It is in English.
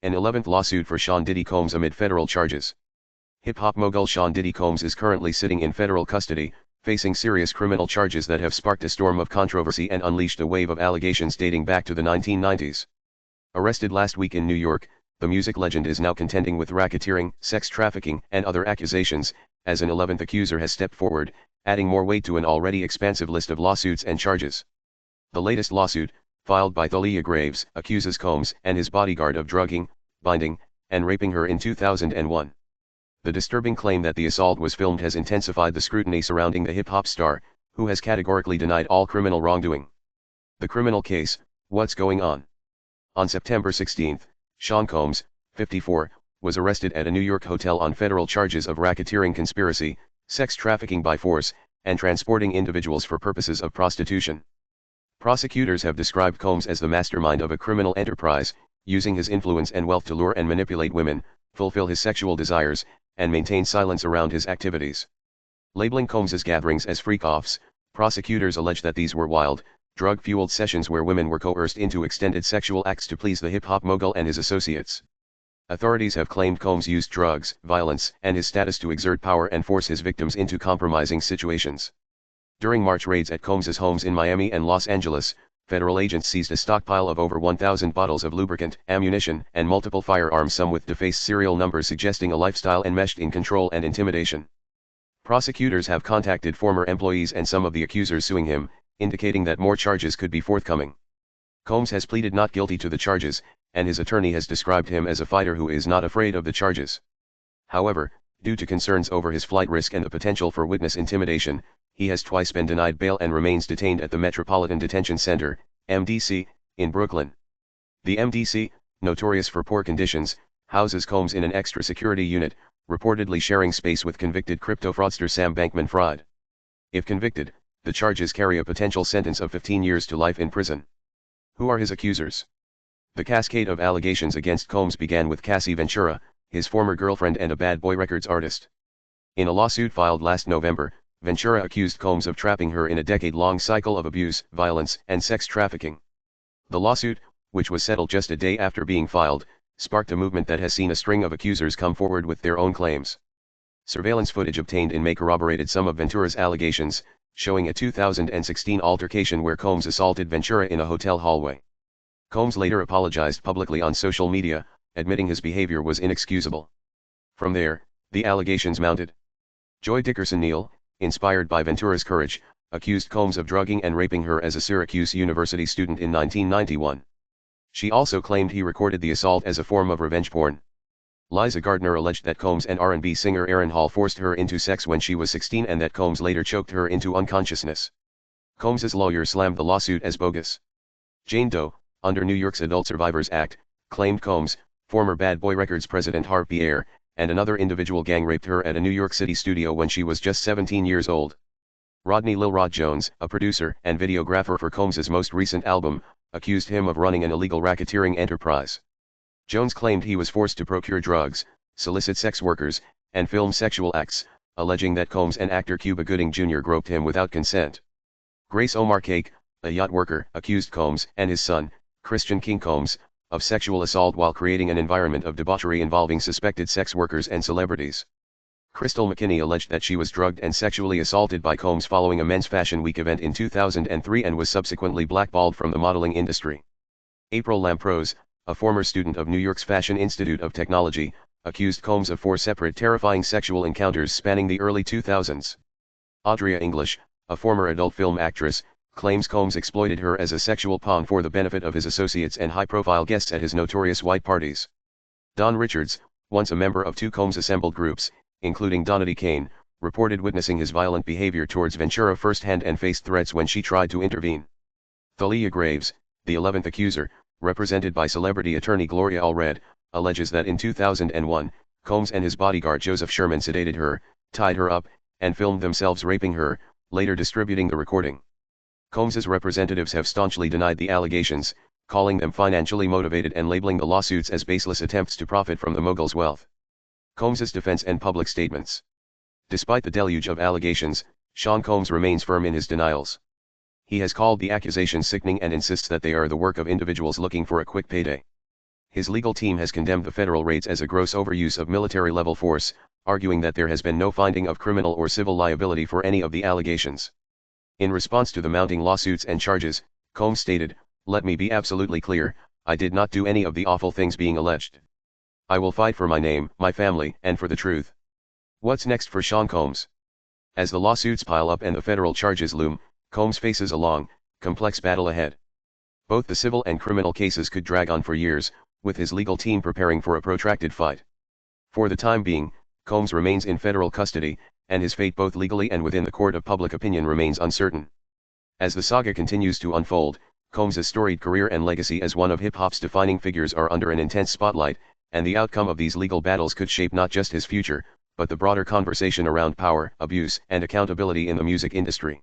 An 11th lawsuit for Sean Diddy Combs amid federal charges. Hip-hop mogul Sean Diddy Combs is currently sitting in federal custody, facing serious criminal charges that have sparked a storm of controversy and unleashed a wave of allegations dating back to the 1990s. Arrested last week in New York, the music legend is now contending with racketeering, sex trafficking, and other accusations, as an 11th accuser has stepped forward, adding more weight to an already expansive list of lawsuits and charges. The latest lawsuit, filed by Thalia Graves, accuses Combs and his bodyguard of drugging, binding, and raping her in 2001. The disturbing claim that the assault was filmed has intensified the scrutiny surrounding the hip-hop star, who has categorically denied all criminal wrongdoing. The criminal case, what's going on? On September 16, Sean Combs, 54, was arrested at a New York hotel on federal charges of racketeering conspiracy, sex trafficking by force, and transporting individuals for purposes of prostitution. Prosecutors have described Combs as the mastermind of a criminal enterprise, using his influence and wealth to lure and manipulate women, fulfill his sexual desires, and maintain silence around his activities. Labeling Combs's gatherings as freak-offs, prosecutors allege that these were wild, drug-fueled sessions where women were coerced into extended sexual acts to please the hip-hop mogul and his associates. Authorities have claimed Combs used drugs, violence, and his status to exert power and force his victims into compromising situations. During March raids at Combs's homes in Miami and Los Angeles, federal agents seized a stockpile of over 1,000 bottles of lubricant, ammunition, and multiple firearms, some with defaced serial numbers suggesting a lifestyle enmeshed in control and intimidation. Prosecutors have contacted former employees and some of the accusers suing him, indicating that more charges could be forthcoming. Combs has pleaded not guilty to the charges, and his attorney has described him as a fighter who is not afraid of the charges. However, due to concerns over his flight risk and the potential for witness intimidation, he has twice been denied bail and remains detained at the Metropolitan Detention Center, MDC, in Brooklyn. The MDC, notorious for poor conditions, houses Combs in an extra security unit, reportedly sharing space with convicted crypto fraudster Sam Bankman-Fried. If convicted, the charges carry a potential sentence of 15 years to life in prison. Who are his accusers? The cascade of allegations against Combs began with Cassie Ventura, his former girlfriend and a Bad Boy Records artist. In a lawsuit filed last November, Ventura accused Combs of trapping her in a decade-long cycle of abuse, violence, and sex trafficking. The lawsuit, which was settled just a day after being filed, sparked a movement that has seen a string of accusers come forward with their own claims. Surveillance footage obtained in May corroborated some of Ventura's allegations, showing a 2016 altercation where Combs assaulted Ventura in a hotel hallway. Combs later apologized publicly on social media, admitting his behavior was inexcusable. From there, the allegations mounted. Joy Dickerson-Neal, inspired by Ventura's courage, accused Combs of drugging and raping her as a Syracuse University student in 1991. She also claimed he recorded the assault as a form of revenge porn. Liza Gardner alleged that Combs and R&B singer Aaron Hall forced her into sex when she was 16 and that Combs later choked her into unconsciousness. Combs's lawyer slammed the lawsuit as bogus. Jane Doe, under New York's Adult Survivors Act, claimed Combs, former Bad Boy Records president Harve Pierre, and another individual gang raped her at a New York City studio when she was just 17 years old. Rodney Lil Rod Jones, a producer and videographer for Combs's most recent album, accused him of running an illegal racketeering enterprise. Jones claimed he was forced to procure drugs, solicit sex workers, and film sexual acts, alleging that Combs and actor Cuba Gooding Jr. groped him without consent. Grace Omar Cake, a yacht worker, accused Combs and his son, Christian King Combs, of sexual assault while creating an environment of debauchery involving suspected sex workers and celebrities. Crystal McKinney alleged that she was drugged and sexually assaulted by Combs following a Men's Fashion Week event in 2003 and was subsequently blackballed from the modeling industry. April Lamprose, a former student of New York's Fashion Institute of Technology, accused Combs of 4 separate terrifying sexual encounters spanning the early 2000s. Audria English, a former adult film actress, claims Combs exploited her as a sexual pawn for the benefit of his associates and high-profile guests at his notorious white parties. Don Richards, once a member of 2 Combs-assembled groups, including Donity Kane, reported witnessing his violent behavior towards Ventura firsthand and faced threats when she tried to intervene. Thalia Graves, the 11th accuser, represented by celebrity attorney Gloria Allred, alleges that in 2001, Combs and his bodyguard Joseph Sherman sedated her, tied her up, and filmed themselves raping her, later distributing the recording. Combs's representatives have staunchly denied the allegations, calling them financially motivated and labeling the lawsuits as baseless attempts to profit from the mogul's wealth. Combs's defense and public statements. Despite the deluge of allegations, Sean Combs remains firm in his denials. He has called the accusations sickening and insists that they are the work of individuals looking for a quick payday. His legal team has condemned the federal raids as a gross overuse of military-level force, arguing that there has been no finding of criminal or civil liability for any of the allegations. In response to the mounting lawsuits and charges, Combs stated, "Let me be absolutely clear, I did not do any of the awful things being alleged. I will fight for my name, my family, and for the truth." What's next for Sean Combs? As the lawsuits pile up and the federal charges loom, Combs faces a long, complex battle ahead. Both the civil and criminal cases could drag on for years, with his legal team preparing for a protracted fight. For the time being, Combs remains in federal custody, and his fate both legally and within the court of public opinion remains uncertain. As the saga continues to unfold, Combs' storied career and legacy as one of hip-hop's defining figures are under an intense spotlight, and the outcome of these legal battles could shape not just his future, but the broader conversation around power, abuse, and accountability in the music industry.